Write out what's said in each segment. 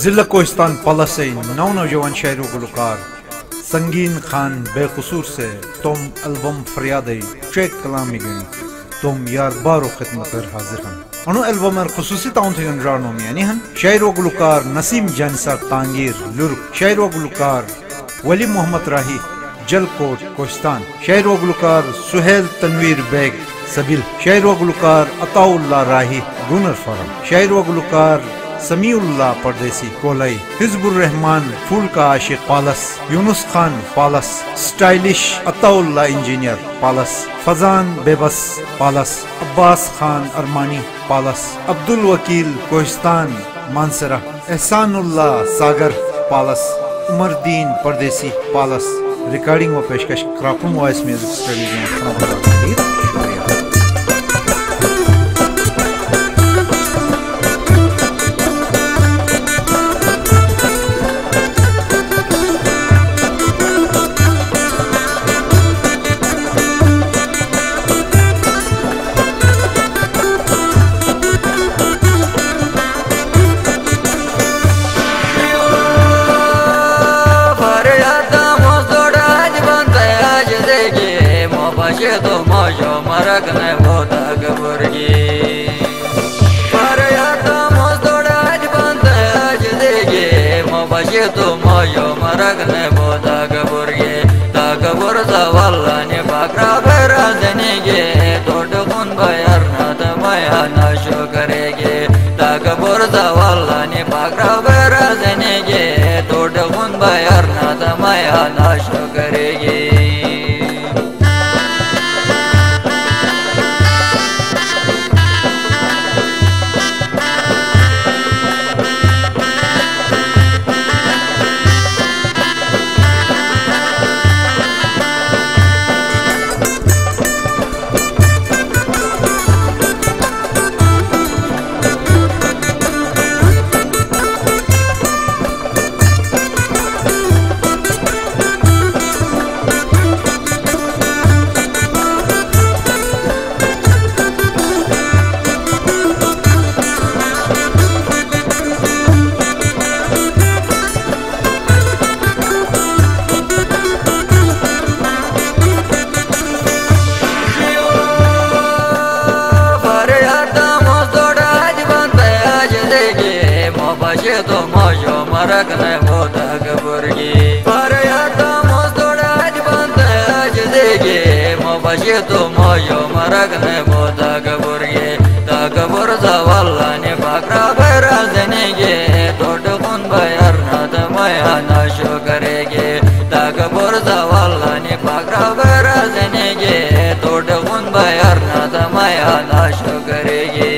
जिला कोहिस्तान पाला से नौ नौजवान शायरों गुलकार संगीन खान बेकसूर से तुम एल्बम फरियाद शेख कलामी गनी तुम यार बारो खिदमत हाजिर हन अनु एल्बम खसूसी ताउन थे रानो मियानी हन शायरों गुलकार नसीम जानसा तांगीर लुर्क शायरों गुलकार वली मोहम्मद राही जलकोट कोहिस्तान शायरों गुलकार सुहेल तनवीर बेग सबिल शायरों गुलकार अताउल्ला राही गुनर फरम शायरों गुलकार समीउल्लाह परदेसी कोलाई हिजबुर रहमान फूल का आशिक पालस यूनुस खान पालस स्टाइलिश अताउल्लाह इंजीनियर पालस फजान बेबस पालस अब्बास खान अरमानी पालस अब्दुल वकील कोहिस्तान मानसरा एहसानुल्लाह सागर पालस उमरदीन परदेसी पालस रिकॉर्डिंग व पेशकश क्रापुम वॉइस म्यूजिक स्टूडियो तो मौजो मरक ने बोता गबुर्गी पर या तो मौजोड़ा आज बनता आज देगे मोबाशे तो मौजो मरक ने बोता गबुर्गी ता गबुर सा वल्ला ने बाकरा बेरा देनेगे तोड़ खून बयार ना तो माया नाशो करेगे ता गबुर सा वल्ला ने बाकरा बेरा देनेगे तोड़ खून बयार ना तो माया नाशो करेगी तो मौजो मरक ने बोता गबुर्गी पर या तो मौजोड़ा आज बनता आज देगे मोबाशे तो मौजो मरक ने बोता गबुर्गी ता गबुर सा वल्ला ने बाकरा बेरा देनेगे तोड़ खून बयार ना तो माया नाशो करेगे ता गबुर सा वल्ला ने बाकरा बेरा देनेगे तोड़ खून बयार ना तो माया नाशो करेगी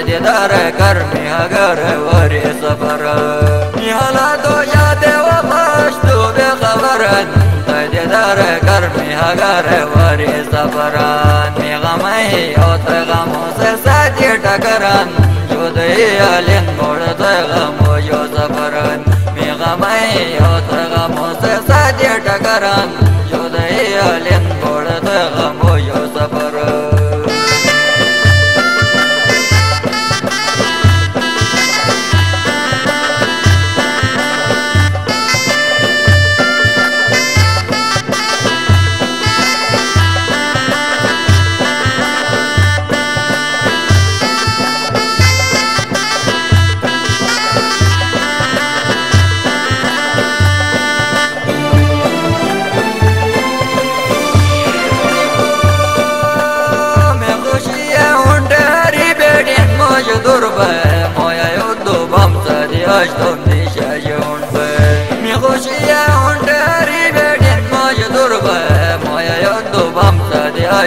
खरीदार कर में अगर वरी सफर निहाला तो याद वफाश तो बेखबर खरीदार कर में अगर वरी सफर निगमई और गमों से साथी टकरन जुदई अलिन मोड़ गमों जो सफरन निगमई और गमों से साथी टकरन जुदई अलिन मोड़ गमों जो सफरन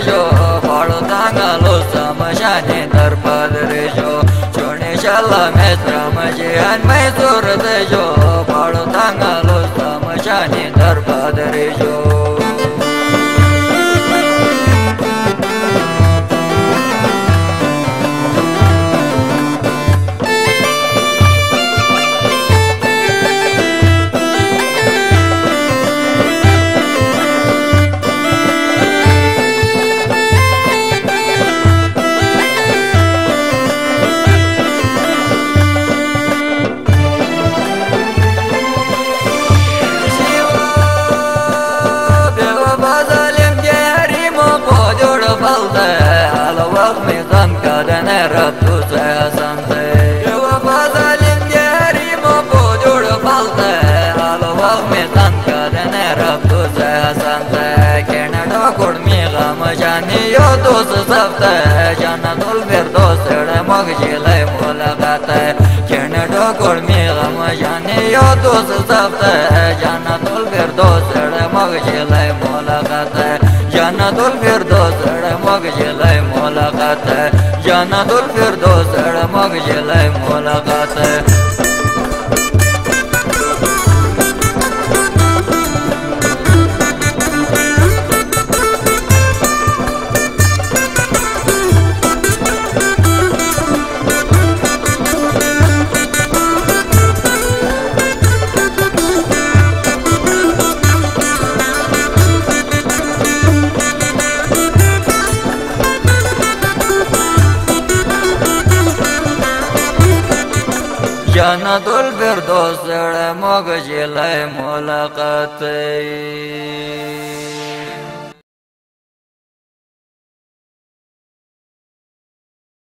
जो फाड़ो तांगा लो समझाने दर पादरे जो छोड़ने शाला में समझान मैं सूरत जो फाड़ो तांगा लो समझाने दर पादरे जो जाना दुल फिर दोसर मग जिले मुलाकात कैनेडा कोल में गम जाने यो दोस्त सफ्त जाना दुल फिर दोसर मग जिले मुलाकात जाना दुल फिर दोसर मग जिले मुलाकात जाना दुल फिर दोसर मग जिले मुलाकात जन्नतुल फिरदौस मोग जिले मुलाकात